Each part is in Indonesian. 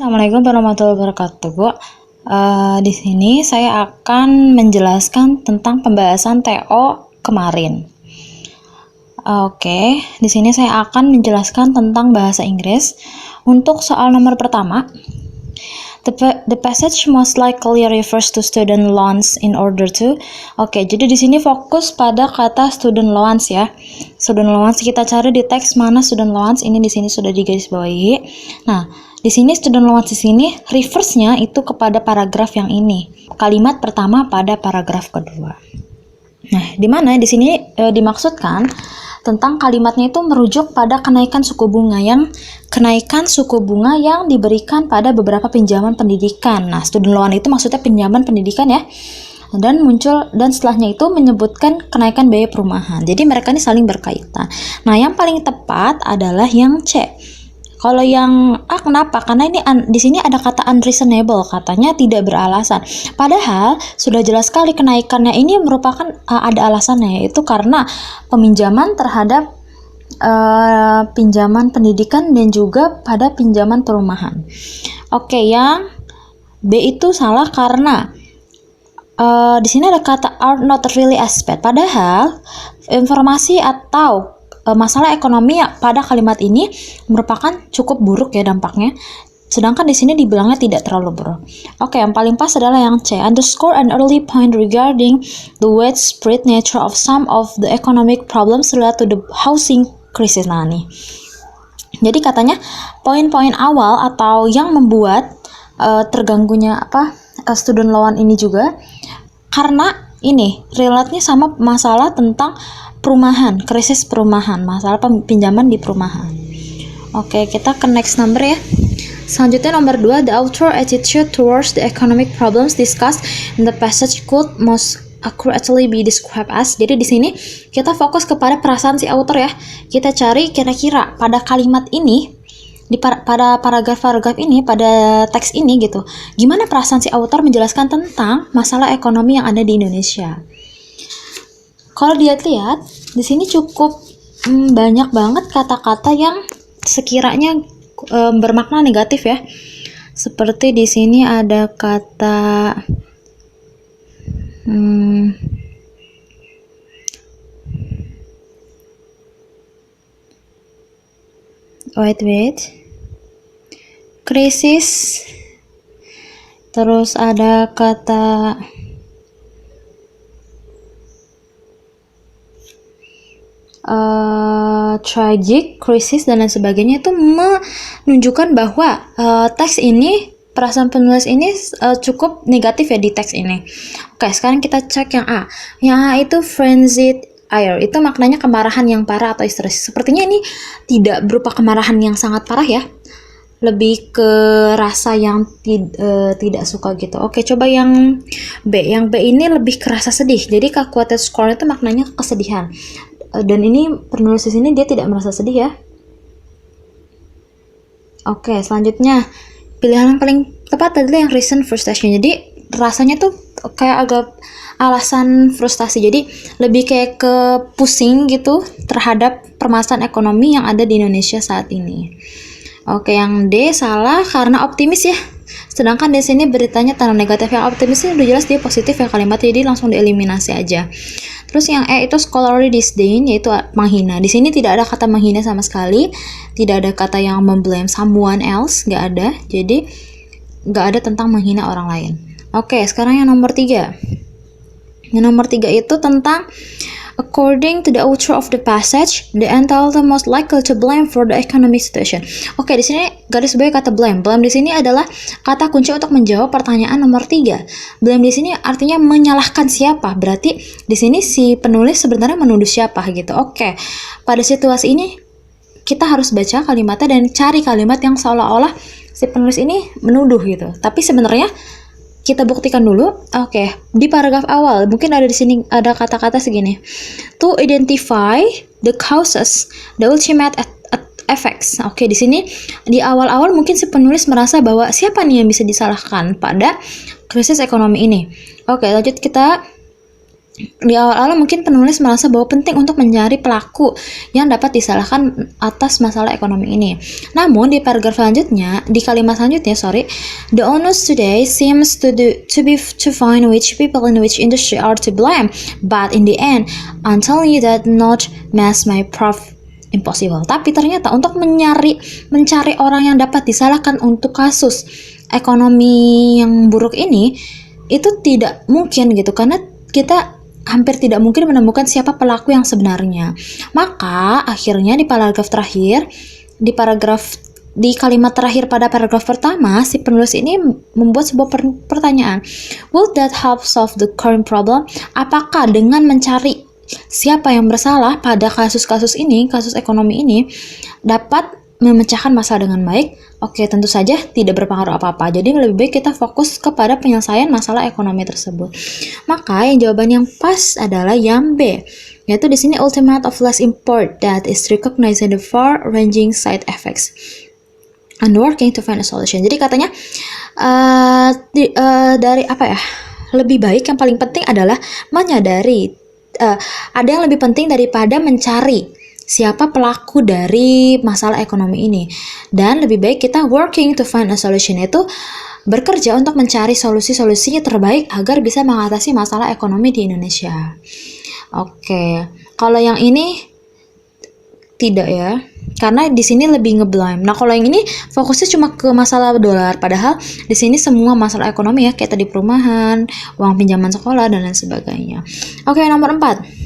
Assalamualaikum warahmatullahi wabarakatuh. Di sini saya akan menjelaskan tentang pembahasan TO kemarin. Di sini saya akan menjelaskan tentang bahasa Inggris. Untuk soal nomor pertama, the passage most likely refers to student loans in order to. Jadi di sini fokus pada kata student loans ya. Student loans kita cari di teks mana student loans ini di sini sudah digarisbawahi. Nah, di sini student loans di sini reverse-nya itu kepada paragraf yang ini. Kalimat pertama pada paragraf kedua. Nah, di mana di sini dimaksudkan tentang kalimatnya itu merujuk pada kenaikan suku bunga yang diberikan pada beberapa pinjaman pendidikan. Nah, student loan itu maksudnya pinjaman pendidikan ya. Dan setelahnya itu menyebutkan kenaikan biaya perumahan. Jadi mereka ini saling berkaitan. Nah, yang paling tepat adalah yang C. Kalau yang A kenapa? Karena ini di sini ada kata unreasonable, katanya tidak beralasan. Padahal sudah jelas sekali kenaikannya ini merupakan ada alasannya, yaitu karena peminjaman terhadap pinjaman pendidikan dan juga pada pinjaman perumahan. Yang B itu salah karena di sini ada kata are not really as bad. Padahal informasi atau masalah ekonomi pada kalimat ini merupakan cukup buruk ya dampaknya. Sedangkan di sini dibilangnya tidak terlalu buruk. Yang paling pas adalah yang C. Underscore an early point regarding the widespread nature of some of the economic problems related to the housing crisis. Nah nih. Jadi katanya poin-poin awal atau yang membuat terganggunya student loan ini juga karena ini relate-nya sama masalah tentang perumahan, krisis perumahan, masalah pinjaman di perumahan. Kita ke next number ya. Selanjutnya nomor 2, the author attitude towards the economic problems discussed in the passage could most accurately be described as. Jadi di sini kita fokus kepada perasaan si author ya. Kita cari kira-kira pada kalimat ini pada paragraf-paragraf ini, pada teks ini gitu. Gimana perasaan si author menjelaskan tentang masalah ekonomi yang ada di Indonesia? Kalau dilihat di sini cukup banyak banget kata-kata yang sekiranya bermakna negatif ya. Seperti di sini ada kata krisis. Terus ada kata tragic, krisis dan lain sebagainya. Itu menunjukkan bahwa teks ini, perasaan penulis ini cukup negatif ya di teks ini. Sekarang kita cek yang A. Yang A itu frenzied ire, itu maknanya kemarahan yang parah atau histeris. Sepertinya ini tidak berupa kemarahan yang sangat parah ya, lebih ke rasa yang tidak suka gitu. Coba yang B. Yang B ini lebih ke rasa sedih. Jadi calculated score itu maknanya kesedihan. Dan ini penulis di sini dia tidak merasa sedih ya. Selanjutnya pilihan yang paling tepat adalah yang reason frustration. Jadi rasanya tuh kayak agak alasan frustasi. Jadi lebih kayak ke pusing gitu terhadap permasalahan ekonomi yang ada di Indonesia saat ini. Yang D salah karena optimis ya. Sedangkan di sini beritanya tanda negatif. Yang optimis ini udah jelas dia positif ya kalimatnya, jadi langsung dieliminasi aja. Terus yang E itu scholarly disdain, yaitu menghina. Di sini tidak ada kata menghina sama sekali, tidak ada kata yang memblame someone else, nggak ada. Jadi nggak ada tentang menghina orang lain. Sekarang yang nomor 3. Yang nomor 3 itu tentang according to the author of the passage, the entitled most likely to blame for the economic situation. Di sini garis bawah kata blame. Blame di sini adalah kata kunci untuk menjawab pertanyaan nomor 3. Blame di sini artinya menyalahkan siapa. Berarti di sini si penulis sebenarnya menuduh siapa gitu. Pada situasi ini kita harus baca kalimatnya dan cari kalimat yang seolah-olah si penulis ini menuduh gitu. Tapi sebenarnya kita buktikan dulu. Di paragraf awal mungkin ada di sini ada kata-kata segini. To identify the causes, the ultimate effects. Di sini di awal-awal mungkin si penulis merasa bahwa siapa nih yang bisa disalahkan pada krisis ekonomi ini. Lanjut kita Di awal-awal mungkin penulis merasa bahwa penting untuk mencari pelaku yang dapat disalahkan atas masalah ekonomi ini. Namun di paragraf selanjutnya, di kalimat selanjutnya, the onus today seems to find which people in which industry are to blame, but in the end, I'm telling you that not mass my proof impossible. Tapi ternyata untuk mencari orang yang dapat disalahkan untuk kasus ekonomi yang buruk ini itu tidak mungkin gitu, karena kita hampir tidak mungkin menemukan siapa pelaku yang sebenarnya. Maka akhirnya di kalimat terakhir pada paragraf pertama, si penulis ini membuat sebuah pertanyaan. Will that help solve the current problem? Apakah dengan mencari siapa yang bersalah pada kasus-kasus ini, kasus ekonomi ini, dapat memecahkan masalah dengan baik? Oke, tentu saja tidak berpengaruh apa-apa. Jadi lebih baik kita fokus kepada penyelesaian masalah ekonomi tersebut. Maka jawaban yang pas adalah yang B, yaitu di sini ultimate of less import that is recognizing the far-ranging side effects and working to find a solution. Jadi katanya dari apa ya? Lebih baik, yang paling penting adalah menyadari ada yang lebih penting daripada mencari siapa pelaku dari masalah ekonomi ini, dan lebih baik kita working to find a solution, itu bekerja untuk mencari solusi-solusinya terbaik agar bisa mengatasi masalah ekonomi di Indonesia. Oke, kalau yang ini tidak ya, karena di sini lebih ngeblame. Nah, kalau yang ini fokusnya cuma ke masalah dolar, padahal di sini semua masalah ekonomi ya, kayak tadi perumahan, uang pinjaman sekolah dan lain sebagainya. Oke, nomor 4.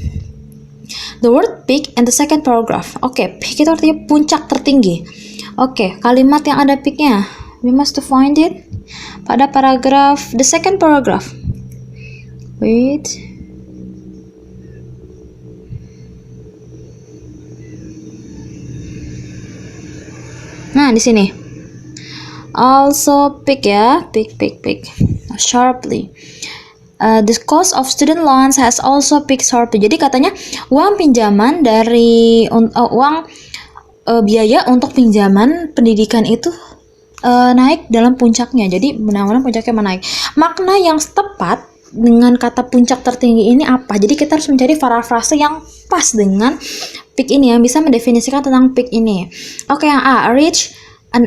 The word peak in the second paragraph. Oke, peak itu artinya puncak tertinggi. Oke, kalimat yang ada peaknya, we must to find it pada paragraf, the second paragraph. Wait. Nah, di sini. Also peak ya, peak. Sharply. The cost of student loans has also peaked sharply. Jadi katanya uang pinjaman dari biaya untuk pinjaman pendidikan itu naik dalam puncaknya. Jadi benar-benar puncaknya menaik. Makna yang tepat dengan kata puncak tertinggi ini apa? Jadi kita harus mencari parafrase yang pas dengan peak ini, yang bisa mendefinisikan tentang peak ini. Oke, yang A, reach an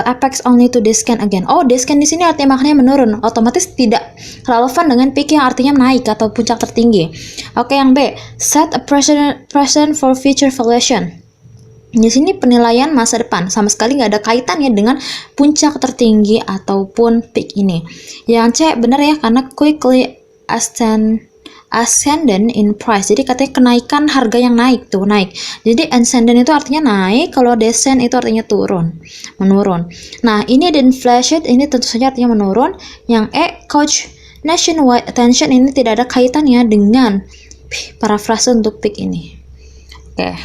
apex only to descend again. Oh, descend di sini artinya maknanya menurun, otomatis tidak relevan dengan peak yang artinya naik atau puncak tertinggi. Oke, yang B, set a precedent for future valuation. Di sini penilaian masa depan, sama sekali nggak ada kaitannya dengan puncak tertinggi ataupun peak ini. Yang C benar ya, karena quickly ascendant in price. Jadi katanya kenaikan harga yang naik. Jadi ascendant itu artinya naik, kalau descend itu artinya menurun. Nah, ini inflation ini tentu saja artinya menurun. Yang E, coach nationwide attention, ini tidak ada kaitannya dengan parafrase untuk peak ini. Oke.